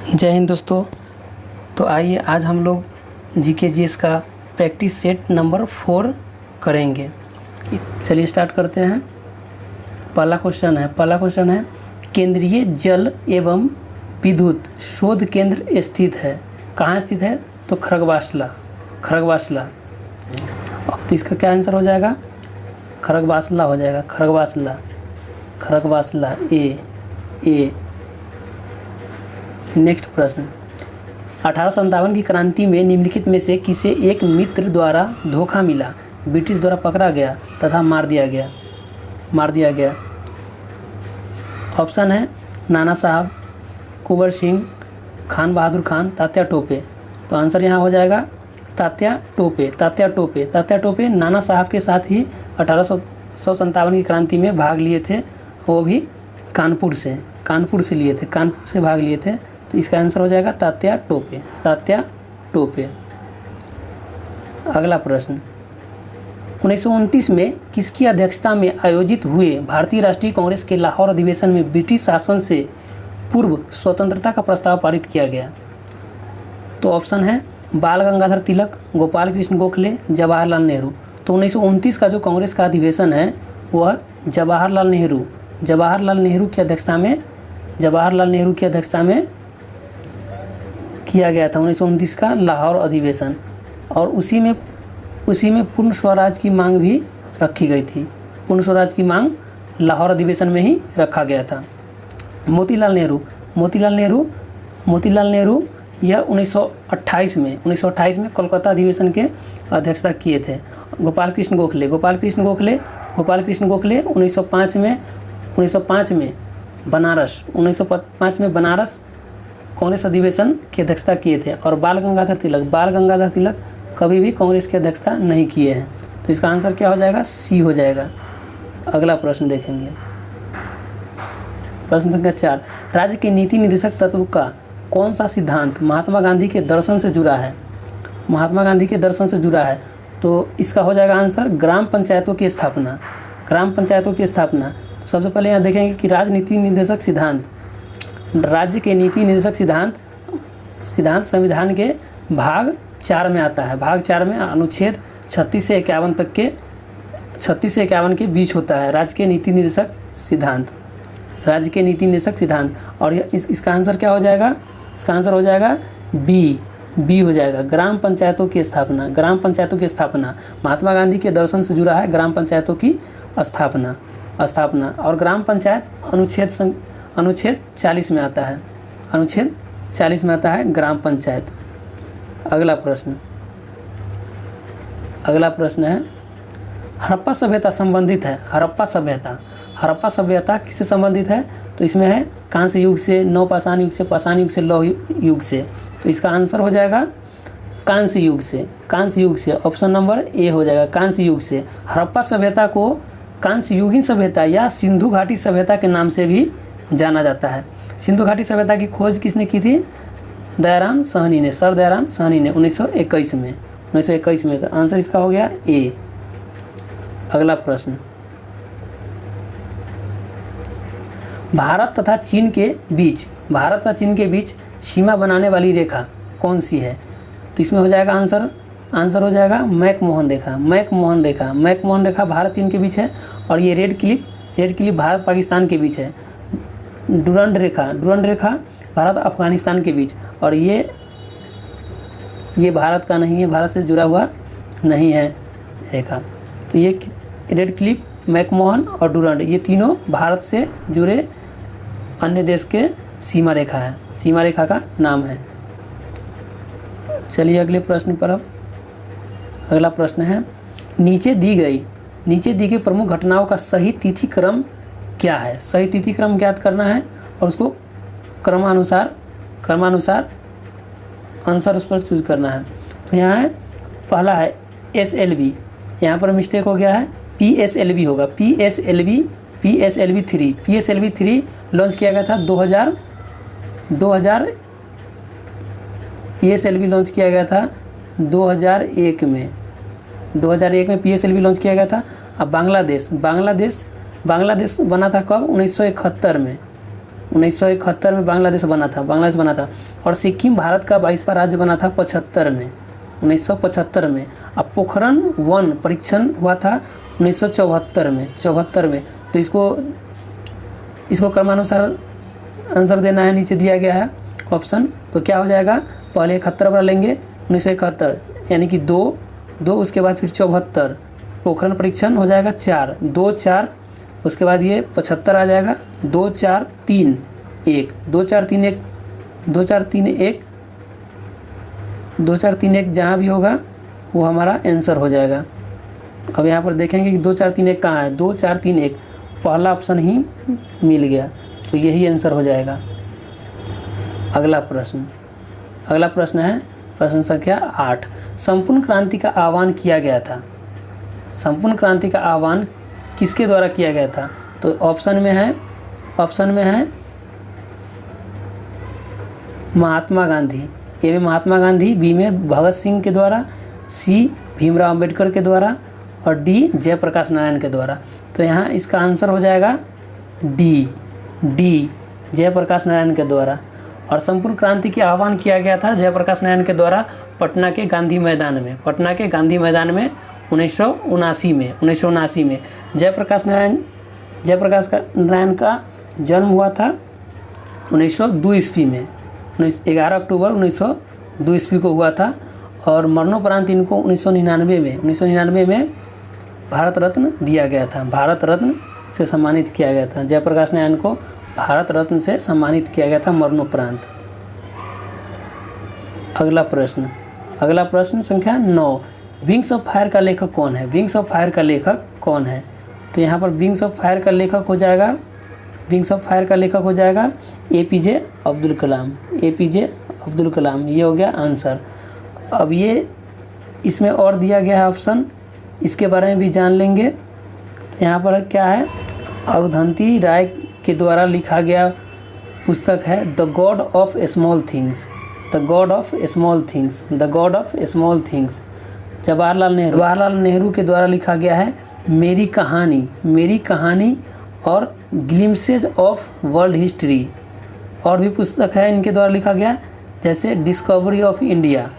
जय हिंद दोस्तों। तो आइए आज हम लोग जीके जीएस का प्रैक्टिस सेट नंबर 4 करेंगे। चलिए स्टार्ट करते हैं। पहला क्वेश्चन है केंद्रीय जल एवं विद्युत शोध केंद्र स्थित है। कहाँ स्थित है? तो खरगवासला। अब तो इसका क्या आंसर हो जाएगा? खरगवासला हो जाएगा। खरगवासला ए। नेक्स्ट प्रश्न, 1857 की क्रांति में निम्नलिखित में से किसे एक मित्र द्वारा धोखा मिला, ब्रिटिश द्वारा पकड़ा गया तथा मार दिया गया? ऑप्शन है नाना साहब, कुंवर सिंह, खान बहादुर खान, तात्या टोपे। तो आंसर यहाँ हो जाएगा तात्या टोपे नाना साहब के साथ ही 1857 की क्रांति में भाग लिए थे। वो भी कानपुर से भाग लिए थे। तो इसका आंसर हो जाएगा तात्या टोपे। अगला प्रश्न, 1929 में किसकी अध्यक्षता में आयोजित हुए भारतीय राष्ट्रीय कांग्रेस के लाहौर अधिवेशन में ब्रिटिश शासन से पूर्व स्वतंत्रता का प्रस्ताव पारित किया गया? तो ऑप्शन है बाल गंगाधर तिलक, गोपाल कृष्ण गोखले, जवाहरलाल नेहरू। तो 1929 का जो कांग्रेस का अधिवेशन है वह जवाहरलाल नेहरू की अध्यक्षता में किया गया था। 1929 का लाहौर अधिवेशन, और उसी में पूर्ण स्वराज की मांग भी रखी गई थी। पूर्ण स्वराज की मांग लाहौर अधिवेशन में ही रखा गया था। मोतीलाल नेहरू यह 1928 में कोलकाता अधिवेशन के अध्यक्षता किए थे। गोपाल कृष्ण गोखले 1905 में बनारस कांग्रेस अधिवेशन की अध्यक्षता किए थे। और बाल गंगाधर तिलक कभी भी कांग्रेस की अध्यक्षता नहीं किए हैं। तो इसका आंसर क्या हो जाएगा? सी हो जाएगा। अगला प्रश्न देखेंगे, प्रश्न संख्या 4, राज्य के नीति निर्देशक तत्व का कौन सा सिद्धांत महात्मा गांधी के दर्शन से जुड़ा है? तो इसका हो जाएगा आंसर ग्राम पंचायतों की स्थापना। तो सबसे पहले यहाँ देखेंगे कि राज्य के नीति निर्देशक सिद्धांत संविधान के भाग 4 में आता है। भाग 4 में अनुच्छेद 36 से 51 के बीच होता है राज्य के नीति निर्देशक सिद्धांत। और इसका आंसर क्या हो जाएगा? इसका आंसर हो जाएगा बी हो जाएगा। ग्राम पंचायतों की स्थापना महात्मा गांधी के दर्शन से जुड़ा है। ग्राम पंचायतों की स्थापना और ग्राम पंचायत अनुच्छेद 40 में आता है। ग्राम पंचायत। अगला प्रश्न है हड़प्पा सभ्यता संबंधित है। हड़प्पा सभ्यता किससे संबंधित है? तो इसमें है कांस्य युग से, नवपाषाण युग से, पाषाण युग से, लौह युग से। तो इसका आंसर हो जाएगा कांस्य युग से। ऑप्शन नंबर ए हो जाएगा, कांस्य युग से। हड़प्पा सभ्यता को कांस्य युगीन सभ्यता या सिंधु घाटी सभ्यता के नाम से भी जाना जाता है। सिंधु घाटी सभ्यता की खोज किसने की थी? सर दयाराम साहनी ने 1921 में। तो आंसर इसका हो गया ए। अगला प्रश्न, भारत तथा चीन के बीच सीमा बनाने वाली रेखा कौन सी है? तो इसमें हो जाएगा आंसर हो जाएगा मैकमोहन रेखा भारत चीन के बीच है। और ये रेड क्लिप भारत पाकिस्तान के बीच है। डुरंड रेखा भारत अफगानिस्तान के बीच, और ये भारत का नहीं है, भारत से जुड़ा हुआ नहीं है रेखा। तो ये रेड क्लिप, मैकमोहन और डुरंड, ये तीनों भारत से जुड़े अन्य देश के सीमा रेखा का नाम है। चलिए अगले प्रश्न पर। अब अगला प्रश्न है नीचे दी गई प्रमुख घटनाओं का सही तिथि क्रम क्या है? सही तिथि क्रम ज्ञात करना है और उसको क्रमानुसार आंसर उस पर चूज करना है। तो यहाँ है पहला है SLV, यहाँ पर मिस्टेक हो गया है, PSLV होगा। PSLV 3 लॉन्च किया गया था 2000 PSLV लॉन्च किया गया था 2001 में। 2001 में PSLV लॉन्च किया गया था। अब बांग्लादेश बना था कब? 1971 में। 1971 में बांग्लादेश बना था। और सिक्किम भारत का 22वां राज्य बना था 75 में, 1975 में। अब पोखरण 1 परीक्षण हुआ था 1974 में। तो इसको क्रमानुसार आंसर देना है, नीचे दिया गया है ऑप्शन। तो क्या हो जाएगा, पहले 71 वाला लेंगे 1971, यानी कि 2 उसके बाद फिर 74, पोखरण परीक्षण हो जाएगा 4, 2 4, उसके बाद ये 75 आ जाएगा, 2 4 3 1, 2 4 3 1, 2 4 3 1, 2 4 3 1 जहाँ भी होगा वो हमारा आंसर हो जाएगा। अब यहाँ पर देखेंगे कि 2 4 3 1 कहाँ है, 2 4 3 1, पहला ऑप्शन ही मिल गया, तो यही आंसर हो जाएगा। अगला प्रश्न है प्रश्न संख्या 8। संपूर्ण क्रांति का आह्वान किया गया था। संपूर्ण क्रांति का आह्वान किसके द्वारा किया गया था? तो ऑप्शन में है महात्मा गांधी, ए में महात्मा गांधी, बी में भगत सिंह के द्वारा, सी भीमराव अंबेडकर के द्वारा और डी जयप्रकाश नारायण के द्वारा। तो यहाँ इसका आंसर हो जाएगा डी जयप्रकाश नारायण के द्वारा। और संपूर्ण क्रांति की आह्वान किया गया था जयप्रकाश नारायण के द्वारा पटना के गांधी मैदान में 1979 में। जयप्रकाश नारायण का जन्म हुआ था 1902 ईस्वी में, 11 अक्टूबर 1902 ईस्वी को हुआ था। और मरणोपरांत इनको 1999 में भारत रत्न दिया गया था, भारत रत्न से सम्मानित किया गया था। जयप्रकाश नारायण को भारत रत्न से सम्मानित किया गया था मरणोपरांत। अगला प्रश्न संख्या 9। विंग्स ऑफ फायर का लेखक कौन है? विंग्स ऑफ फायर का लेखक कौन है? तो यहाँ पर विंग्स ऑफ फायर का लेखक हो जाएगा APJ अब्दुल कलाम। ये हो गया आंसर। अब ये इसमें और दिया गया है ऑप्शन, इसके बारे में भी जान लेंगे। तो यहाँ पर क्या है, अरुंधति राय के द्वारा लिखा गया पुस्तक है the God of small things. Jawaharlal Nehru के द्वारा लिखा गया है मेरी कहानी और ग्लिम्सेज ऑफ वर्ल्ड हिस्ट्री। और भी पुस्तक है इनके द्वारा लिखा गया, जैसे डिस्कवरी ऑफ इंडिया।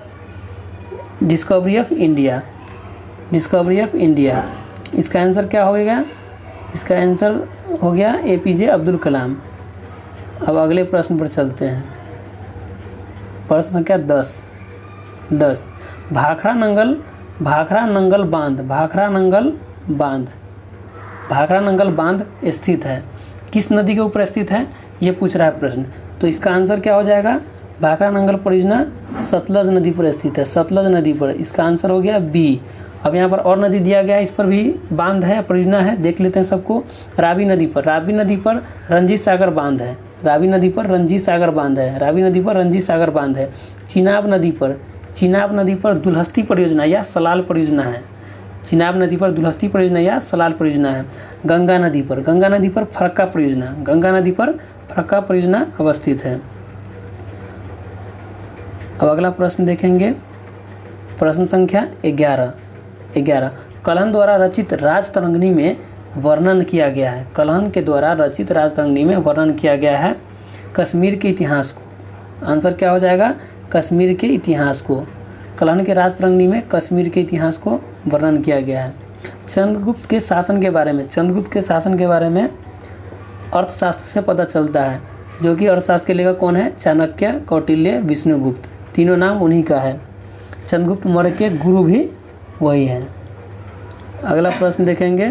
इसका आंसर क्या हो गया? इसका आंसर हो गया APJ अब्दुल कलाम। अब अगले प्रश्न पर चलते हैं। प्रश्न संख्या 10। भाखरा नंगल बांध स्थित है, किस नदी के ऊपर स्थित है, ये पूछ रहा है प्रश्न। तो इसका आंसर क्या हो जाएगा? भाखरा नंगल परियोजना सतलज नदी पर स्थित है, सतलज नदी पर। इसका आंसर हो गया B। अब यहाँ पर और नदी दिया गया है, इस पर भी बांध है, परियोजना है, देख लेते हैं सबको। रावी नदी पर रंजीत सागर बांध है। चिनाब नदी पर दुल्हस्ती परियोजना या सलाल परियोजना है। गंगा नदी पर फरक्का परियोजना अवस्थित है। अब अगला प्रश्न देखेंगे, प्रश्न संख्या 11। कलहन द्वारा रचित राजतरंगिणी में वर्णन किया गया है। कलहन के द्वारा रचित राजतरंगिणी में वर्णन किया गया है कश्मीर के इतिहास को। आंसर क्या हो जाएगा? कश्मीर के इतिहास को। कलहन के राजतरंगिणी में कश्मीर के इतिहास को वर्णन किया गया है। चंद्रगुप्त के शासन के बारे में अर्थशास्त्र से पता चलता है, जो कि अर्थशास्त्र के लेखक कौन है? चाणक्य, कौटिल्य, विष्णुगुप्त। तीनों नाम उन्हीं का है। चंद्रगुप्त मौर्य के गुरु भी वही हैं। अगला प्रश्न देखेंगे,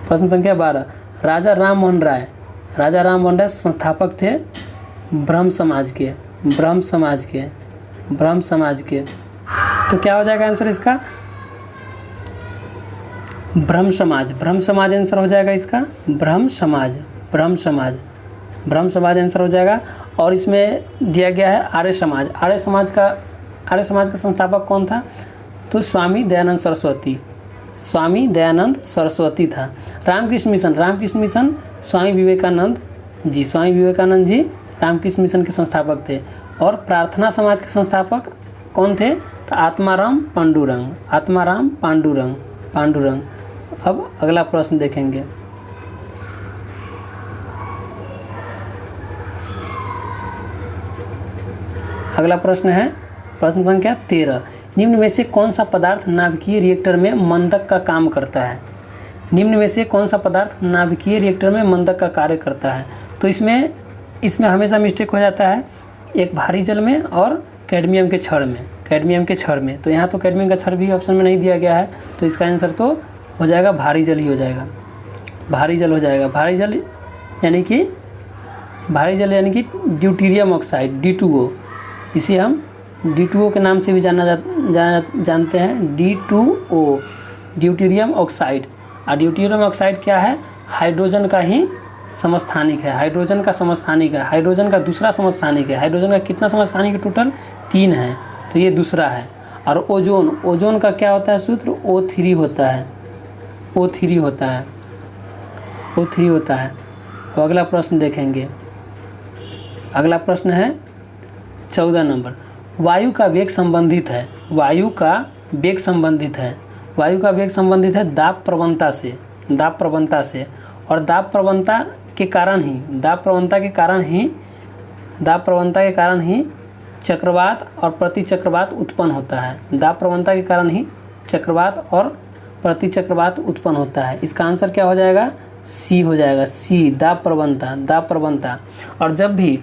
प्रश्न संख्या 12। राजा राम मोहन राय संस्थापक थे ब्रह्म समाज के। तो क्या हो जाएगा आंसर इसका? ब्रह्म समाज आंसर हो जाएगा इसका। ब्रह्म समाज आंसर हो जाएगा। और इसमें दिया गया है आर्य समाज का संस्थापक कौन था? तो स्वामी दयानंद सरस्वती था। रामकृष्ण मिशन स्वामी विवेकानंद जी रामकृष्ण मिशन के संस्थापक थे। और प्रार्थना समाज के संस्थापक कौन थे? तो आत्माराम पांडुरंग। अब अगला प्रश्न देखेंगे, अगला प्रश्न है प्रश्न संख्या 13, निम्न में से कौन सा पदार्थ नाभिकीय रिएक्टर में मंदक का काम करता है? निम्न में से कौन सा पदार्थ नाभिकीय रिएक्टर में मंदक का कार्य करता है? तो इसमें हमेशा मिस्टेक हो जाता है, एक भारी जल में और कैडमियम के छड़ में। तो यहाँ तो कैडमियम का छड़ भी ऑप्शन में नहीं दिया गया है, तो इसका आंसर तो हो जाएगा भारी जल ही हो जाएगा, भारी जल हो जाएगा। भारी जल यानी कि ड्यूटेरियम ऑक्साइड D2O, इसे हम D2O के नाम से भी जानते हैं, D2O ड्यूटेरियम ऑक्साइड। और ड्यूटेरियम ऑक्साइड क्या है? हाइड्रोजन का ही समस्थानिक है, हाइड्रोजन का दूसरा समस्थानिक है। हाइड्रोजन का कितना समस्थानिक है? टोटल 3 है, तो ये दूसरा है। और ओजोन का क्या होता है सूत्र? O3 होता है। अब अगला प्रश्न देखेंगे। अगला प्रश्न है 14 नंबर, वायु का वेग संबंधित है दाब प्रवणता से, और दाब प्रवणता के कारण ही चक्रवात और प्रतिचक्रवात उत्पन्न होता है। दाब प्रवणता के कारण ही चक्रवात और प्रतिचक्रवात उत्पन्न होता है। इसका आंसर क्या हो जाएगा? सी हो जाएगा, सी, दाब प्रवणता। और जब भी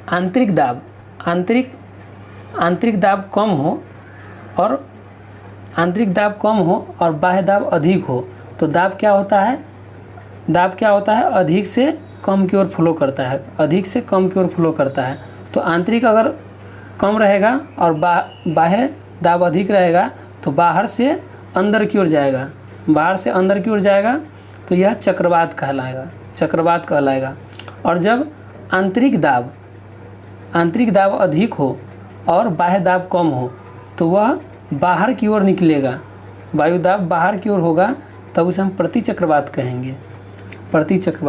आंतरिक दाब कम हो और बाह्य दाब अधिक हो, तो दाब क्या होता है? अधिक से कम की ओर फ्लो करता है। तो आंतरिक अगर कम रहेगा और बाह्य दाब अधिक रहेगा, तो बाहर से अंदर की ओर जाएगा, तो यह चक्रवात कहलाएगा। और जब आंतरिक दाब अधिक हो और बाह्य दाब कम हो, तो वह बाहर की ओर निकलेगा, वायु दाब बाहर की ओर होगा, तब उसे हम प्रतिचक्रवात कहेंगे।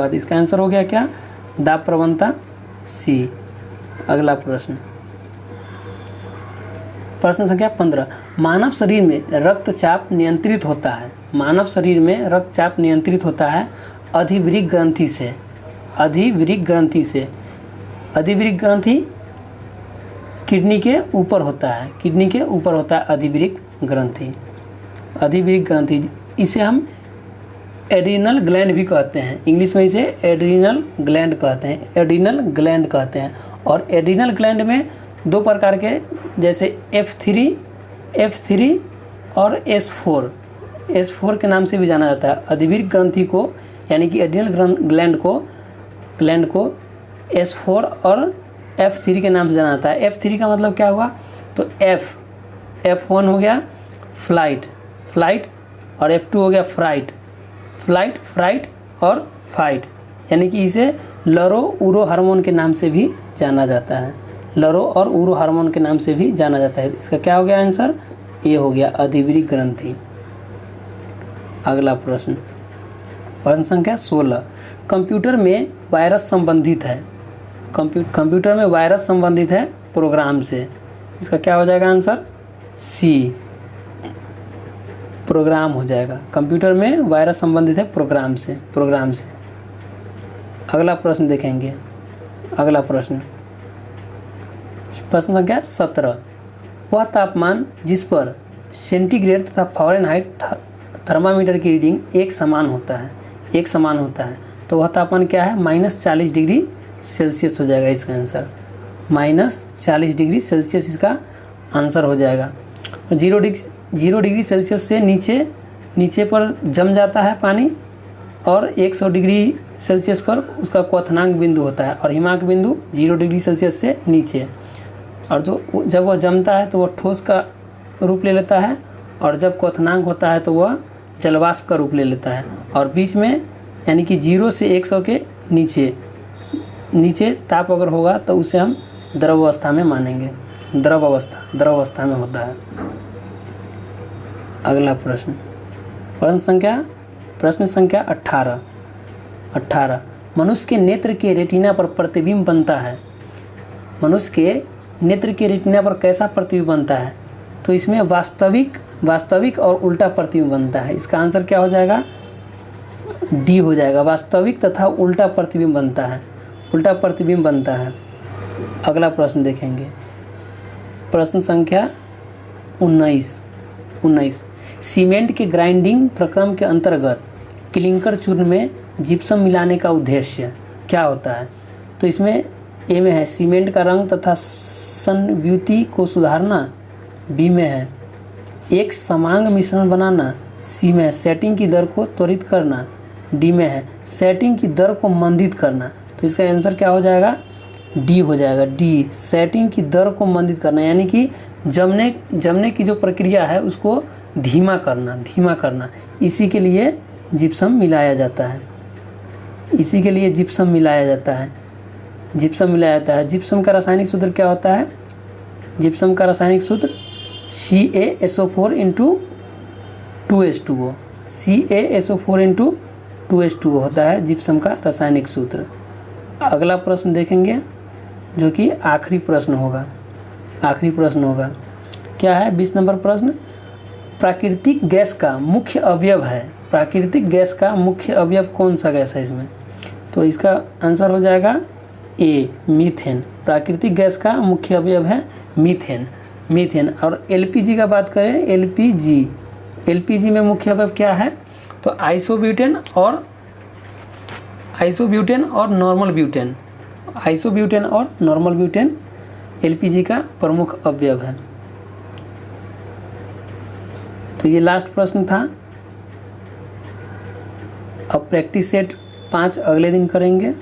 इसका आंसर हो गया क्या? दाब प्रवणता, सी। अगला प्रश्न संख्या 15, मानव शरीर में रक्तचाप नियंत्रित होता है अधिवृक्क ग्रंथि से। अधिवृक्क ग्रंथि किडनी के ऊपर होता है, अधिवृक्क ग्रंथि। इसे हम एड्रीनल ग्लैंड भी कहते हैं, इंग्लिश में इसे एड्रीनल ग्लैंड कहते हैं। और एड्रीनल ग्लैंड में 2 प्रकार के, जैसे F3 और S4 के नाम से भी जाना जाता है। अधिवृक्क ग्रंथि को यानी कि एड्रीनल ग्लैंड को S4 और F3 के नाम से जाना जाता है। F3 का मतलब क्या हुआ? तो F1 हो गया फ्लाइट, और F2 हो गया फ्राइट और फाइट, यानी कि इसे लरो उरो हार्मोन के नाम से भी जाना जाता है। इसका क्या हो गया आंसर? ये हो गया अधिवृक्क ग्रंथि। अगला प्रश्न संख्या 16, कंप्यूटर में वायरस संबंधित है प्रोग्राम से। इसका क्या हो जाएगा आंसर? सी, प्रोग्राम हो जाएगा। कंप्यूटर में वायरस संबंधित है प्रोग्राम से। अगला प्रश्न देखेंगे। अगला प्रश्न संख्या 17, वह तापमान जिस पर सेंटीग्रेड तथा फ़ारेनहाइट थर्मामीटर की रीडिंग एक समान होता है, तो वह तापमान क्या है? -40 डिग्री सेल्सियस हो जाएगा इसका आंसर। -40 डिग्री सेल्सियस इसका आंसर हो जाएगा। 0 डिग्री सेल्सियस से नीचे पर जम जाता है पानी, और 100 डिग्री सेल्सियस पर उसका क्वथनांक बिंदु होता है, और हिमांक बिंदु 0 डिग्री सेल्सियस से नीचे। और जब वह जमता है तो वह ठोस का रूप ले लेता है, और जब क्वथनांक होता है तो वह जलवाष्प का रूप ले लेता है। और बीच में यानी कि 0 से 100 के नीचे ताप अगर होगा तो उसे हम द्रव अवस्था में मानेंगे। द्रव अवस्था में होता है। अगला प्रश्न संख्या 18, मनुष्य के नेत्र के रेटिना पर प्रतिबिंब बनता है। मनुष्य के नेत्र के रेटिना पर कैसा प्रतिबिंब बनता है? तो इसमें वास्तविक और उल्टा प्रतिबिंब बनता है। इसका आंसर क्या हो जाएगा? डी हो जाएगा। वास्तविक तथा उल्टा प्रतिबिंब बनता है। अगला प्रश्न देखेंगे। प्रश्न संख्या 19 सीमेंट के ग्राइंडिंग प्रक्रम के अंतर्गत क्लिंकर चूर्ण में जिप्सम मिलाने का उद्देश्य क्या होता है? तो इसमें ए में है सीमेंट का रंग तथा संयुति को सुधारना, बी में है एक समांग मिश्रण बनाना, सी में है सेटिंग की दर को त्वरित करना, डी में है सेटिंग की दर को मंदित करना। तो इसका आंसर क्या हो जाएगा? डी हो जाएगा, डी सेटिंग की दर को मंदित करना, यानी कि जमने की जो प्रक्रिया है उसको धीमा करना। इसी के लिए जिप्सम मिलाया जाता है, जिप्सम मिलाया जाता है। जिप्सम का रासायनिक सूत्र क्या होता है? जिप्सम का रासायनिक सूत्र CaSO4 × 2H2O, CaSO4 × 2H2O होता है जिप्सम का रासायनिक सूत्र। अगला प्रश्न देखेंगे जो कि आखिरी प्रश्न होगा। क्या है 20 नंबर प्रश्न? प्राकृतिक गैस का मुख्य अवयव है। प्राकृतिक गैस का मुख्य अवयव कौन सा गैस है इसमें? तो इसका आंसर हो जाएगा ए मीथेन। प्राकृतिक गैस का मुख्य अवयव है मीथेन। और एलपीजी का बात करें, एलपीजी में मुख्य अवयव क्या है? तो आइसोब्यूटेन और नॉर्मल ब्यूटेन एलपीजी का प्रमुख अवयव है। तो ये लास्ट प्रश्न था। अब प्रैक्टिस सेट 5 अगले दिन करेंगे।